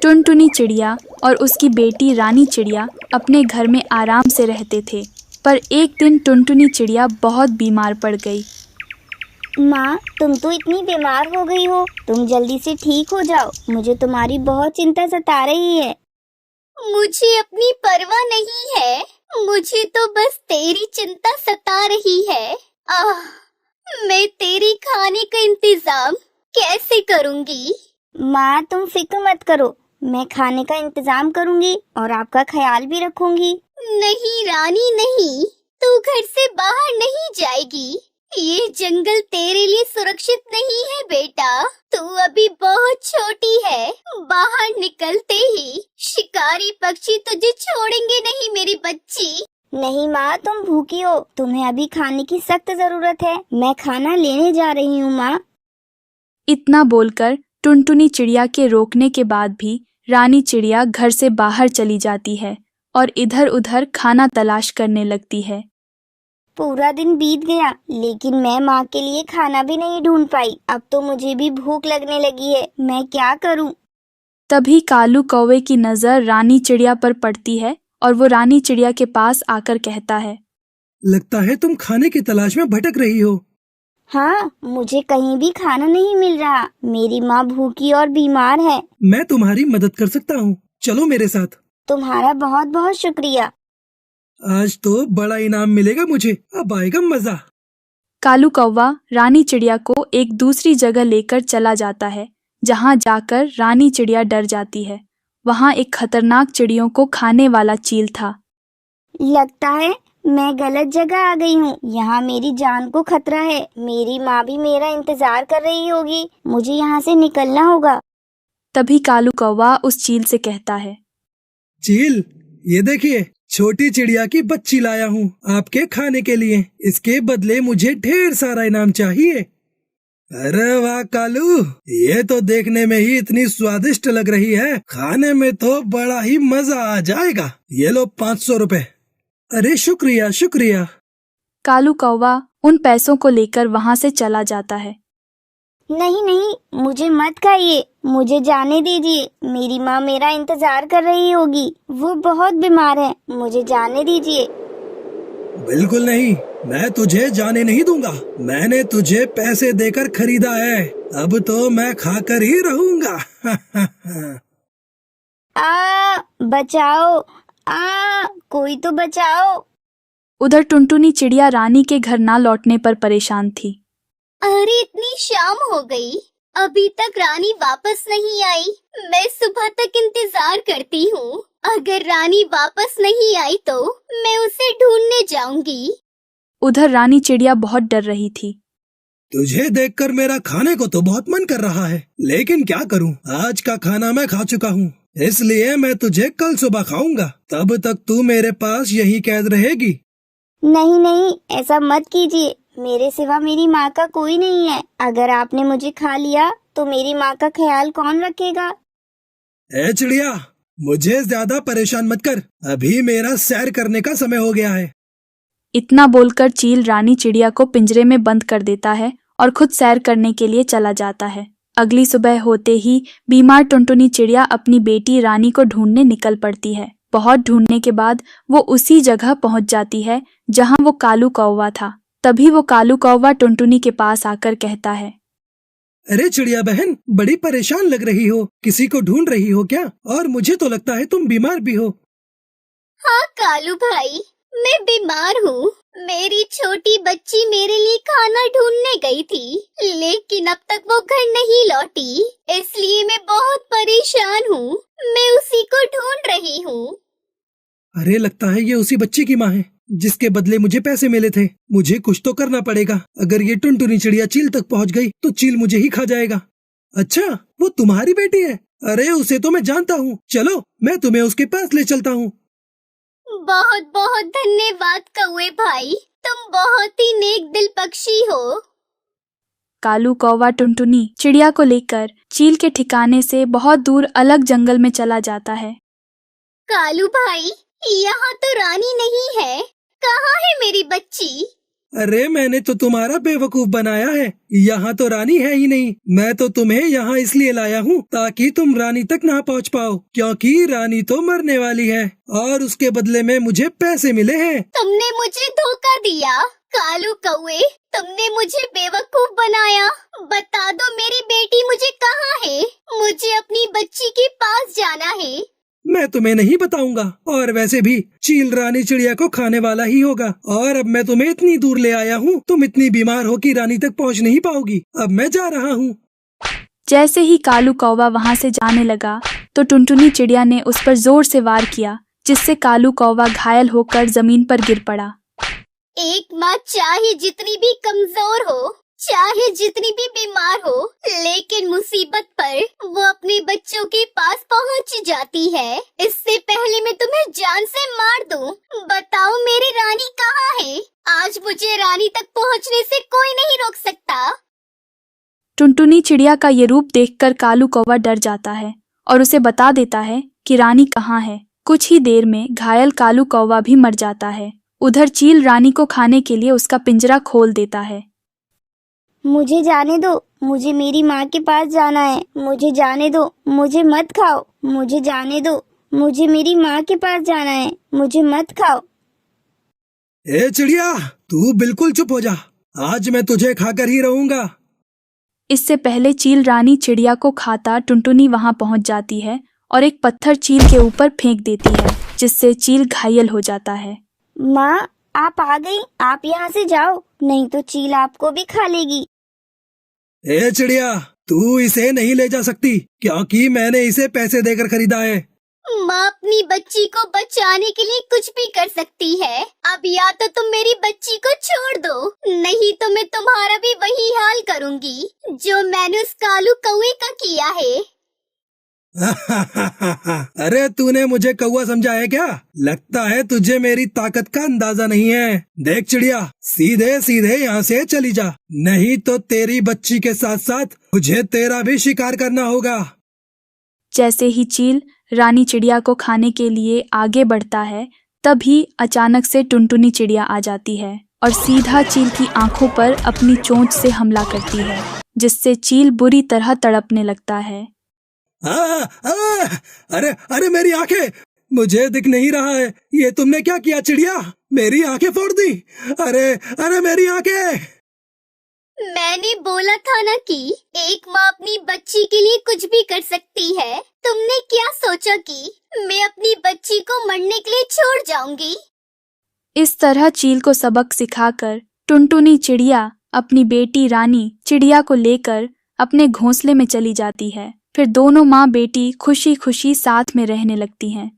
टुनटुनी चिड़िया और उसकी बेटी रानी चिड़िया अपने घर में आराम से रहते थे। पर एक दिन टुनटुनी चिड़िया बहुत बीमार पड़ गई। माँ, तुम तो इतनी बीमार हो गई हो, तुम जल्दी से ठीक हो जाओ, मुझे तुम्हारी बहुत चिंता सता रही है। मुझे अपनी परवाह नहीं है, मुझे तो बस तेरी चिंता सता रही है। मैं तेरी खाने का इंतजाम कैसे करूंगी? माँ, तुम फिक्र मत करो, मैं खाने का इंतजाम करूंगी और आपका ख्याल भी रखूंगी। नहीं रानी नहीं, तू घर से बाहर नहीं जाएगी। ये जंगल तेरे लिए सुरक्षित नहीं है बेटा, तू अभी बहुत छोटी है। बाहर निकलते ही शिकारी पक्षी तुझे छोड़ेंगे नहीं मेरी बच्ची। नहीं माँ, तुम भूखी हो, तुम्हें अभी खाने की सख्त जरूरत है। मैं खाना लेने जा रही हूँ माँ। इतना बोलकर टुनटुनी चिड़िया के रोकने के बाद भी रानी चिड़िया घर से बाहर चली जाती है और इधर उधर खाना तलाश करने लगती है। पूरा दिन बीत गया, लेकिन मैं माँ के लिए खाना भी नहीं ढूंढ पाई। अब तो मुझे भी भूख लगने लगी है, मैं क्या करूँ? तभी कालू कौवे की नजर रानी चिड़िया पर पड़ती है और वो रानी चिड़िया के पास आकर कहता है, लगता है तुम खाने की तलाश में भटक रही हो। हाँ, मुझे कहीं भी खाना नहीं मिल रहा। मेरी माँ भूखी और बीमार है। मैं तुम्हारी मदद कर सकता हूँ, चलो मेरे साथ। तुम्हारा बहुत बहुत शुक्रिया। आज तो बड़ा इनाम मिलेगा मुझे, अब आएगा मजा। कालू कौवा रानी चिड़िया को एक दूसरी जगह लेकर चला जाता है, जहाँ जाकर रानी चिड़िया डर जाती है। वहाँ एक खतरनाक चिड़ियों को खाने वाला चील था। लगता है मैं गलत जगह आ गई हूँ, यहाँ मेरी जान को खतरा है। मेरी माँ भी मेरा इंतजार कर रही होगी, मुझे यहाँ से निकलना होगा। तभी कालू कौवा उस चील से कहता है, चील, ये देखिए, छोटी चिड़िया की बच्ची लाया हूँ आपके खाने के लिए। इसके बदले मुझे ढेर सारा इनाम चाहिए। अरे वाह कालू, ये तो देखने में ही इतनी स्वादिष्ट लग रही है, खाने में तो बड़ा ही मजा आ जाएगा। ये लो 500 रुपए। अरे शुक्रिया शुक्रिया। कालू कौवा उन पैसों को लेकर वहाँ से चला जाता है। नहीं नहीं, मुझे मत खाइए, मुझे जाने दीजिए। मेरी माँ मेरा इंतजार कर रही होगी, वो बहुत बीमार है, मुझे जाने दीजिए। बिल्कुल नहीं, मैं तुझे जाने नहीं दूंगा। मैंने तुझे पैसे देकर खरीदा है, अब तो मैं खाकर ही रहूंगा। बचाओ, कोई तो बचाओ। उधर टुनटुनी चिड़िया रानी के घर ना लौटने पर परेशान थी। अरे इतनी शाम हो गई, अभी तक रानी वापस नहीं आई। मैं सुबह तक इंतजार करती हूँ, अगर रानी वापस नहीं आई तो मैं उसे ढूंढने जाऊंगी। उधर रानी चिड़िया बहुत डर रही थी। तुझे देखकर मेरा खाने को तो बहुत मन कर रहा है, लेकिन क्या करूं, आज का खाना मैं खा चुका हूँ, इसलिए मैं तुझे कल सुबह खाऊंगा। तब तक तू मेरे पास यही कैद रहेगी। नहीं नहीं, ऐसा मत कीजिए, मेरे सिवा मेरी माँ का कोई नहीं है। अगर आपने मुझे खा लिया तो मेरी माँ का ख्याल कौन रखेगा? ए चिड़िया, मुझे ज्यादा परेशान मत कर, अभी मेरा सैर करने का समय हो गया है। इतना बोलकर चील रानी चिड़िया को पिंजरे में बंद कर देता है और खुद सैर करने के लिए चला जाता है। अगली सुबह होते ही बीमार टुनटुनी चिड़िया अपनी बेटी रानी को ढूंढने निकल पड़ती है। बहुत ढूंढने के बाद वो उसी जगह पहुंच जाती है जहां वो कालू कौवा था। तभी वो कालू कौवा टुनटुनी के पास आकर कहता है, अरे चिड़िया बहन, बड़ी परेशान लग रही हो, किसी को ढूंढ रही हो क्या? और मुझे तो लगता है तुम बीमार भी हो। हाँ कालू भाई, मैं बीमार हूँ। मेरी छोटी बच्ची मेरे लिए खाना ढूंढने गई थी, लेकिन अब तक वो घर नहीं लौटी, इसलिए मैं बहुत परेशान हूँ। मैं उसी को ढूंढ रही हूँ। अरे लगता है ये उसी बच्चे की माँ है, जिसके बदले मुझे पैसे मिले थे। मुझे कुछ तो करना पड़ेगा। अगर ये टुनटुनी चिड़िया चील तक पहुँच गई तो चील मुझे ही खा जाएगा। अच्छा, वो तुम्हारी बेटी है? अरे उसे तो मैं जानता हूँ, चलो मैं तुम्हें उसके पास ले चलता हूँ। बहुत बहुत धन्यवाद कौवे भाई, तुम बहुत ही नेक दिल पक्षी हो। कालू कौवा टुनटुनी चिड़िया को लेकर चील के ठिकाने से बहुत दूर अलग जंगल में चला जाता है। कालू भाई, यहाँ तो रानी नहीं है, कहाँ है मेरी बच्ची? अरे मैंने तो तुम्हारा बेवकूफ बनाया है। यहाँ तो रानी है ही नहीं। मैं तो तुम्हें यहाँ इसलिए लाया हूँ ताकि तुम रानी तक ना पहुँच पाओ, क्योंकि रानी तो मरने वाली है और उसके बदले में मुझे पैसे मिले हैं। तुमने मुझे धोखा दिया कालू कौवे, तुमने मुझे बेवकूफ बनाया। बता दो मेरी बेटी मुझे कहाँ है? मुझे अपनी बच्ची के पास जाना है। मैं तुम्हें नहीं बताऊंगा, और वैसे भी चील रानी चिड़िया को खाने वाला ही होगा। और अब मैं तुम्हें इतनी दूर ले आया हूँ, तुम इतनी बीमार हो कि रानी तक पहुँच नहीं पाओगी। अब मैं जा रहा हूँ। जैसे ही कालू कौवा वहां से जाने लगा तो टुनटुनी चिड़िया ने उस पर जोर से वार किया, जिससे कालू कौवा घायल होकर जमीन पर गिर पड़ा। एक माँ चाहे जितनी भी कमजोर हो, चाहे जितनी भी बीमार हो, लेकिन मुसीबत पर वो अपने बच्चों के पास पहुंच जाती है। इससे पहले मैं तुम्हें जान से मार दूं। बताओ मेरी रानी कहाँ है? आज मुझे रानी तक पहुंचने से कोई नहीं रोक सकता। टुनटुनी चिड़िया का ये रूप देखकर कालू कौवा डर जाता है और उसे बता देता है कि रानी कहाँ है। कुछ ही देर में घायल कालू कौवा भी मर जाता है। उधर चील रानी को खाने के लिए उसका पिंजरा खोल देता है। मुझे जाने दो, मुझे मेरी माँ के पास जाना है। मुझे जाने दो, मुझे मत खाओ। मुझे जाने दो, मुझे मेरी माँ के पास जाना है। मुझे मत खाओ। ए चिड़िया, तू बिल्कुल चुप हो जा। आज मैं तुझे खाकर ही रहूंगा। इससे पहले चील रानी चिड़िया को खाता टुनटुनी वहां पहुंच जाती है और एक पत्थर चील के ऊपर फेंक देती है, जिससे चील घायल हो जाता है। माँ, आप आ गई। आप यहाँ से जाओ, नहीं तो चील आपको भी खा लेगी। ए चिड़िया, तू इसे नहीं ले जा सकती, क्योंकि मैंने इसे पैसे देकर खरीदा है। माँ अपनी बच्ची को बचाने के लिए कुछ भी कर सकती है। अब या तो तुम मेरी बच्ची को छोड़ दो, नहीं तो मैं तुम्हारा भी वही हाल करूँगी जो मैंने उस कालू कौवे का किया है। अरे तूने मुझे कौवा समझा है क्या? लगता है तुझे मेरी ताकत का अंदाजा नहीं है। देख चिड़िया, सीधे सीधे यहाँ से चली जा, नहीं तो तेरी बच्ची के साथ साथ मुझे तेरा भी शिकार करना होगा। जैसे ही चील रानी चिड़िया को खाने के लिए आगे बढ़ता है, तभी अचानक से टुनटुनी चिड़िया आ जाती है और सीधा चील की आंखों पर अपनी चोंच से हमला करती है, जिससे चील बुरी तरह तड़पने लगता है। अरे अरे मेरी आंखें, मुझे दिख नहीं रहा है। ये तुमने क्या किया चिड़िया? मेरी आंखें फोड़ दी। अरे अरे मेरी आंखें। मैंने बोला था ना कि एक माँ अपनी बच्ची के लिए कुछ भी कर सकती है। तुमने क्या सोचा कि मैं अपनी बच्ची को मरने के लिए छोड़ जाऊंगी? इस तरह चील को सबक सिखाकर टुनटुनी चिड़िया अपनी बेटी रानी चिड़िया को लेकर अपने घोंसले में चली जाती है। फिर दोनों माँ बेटी खुशी खुशी साथ में रहने लगती हैं।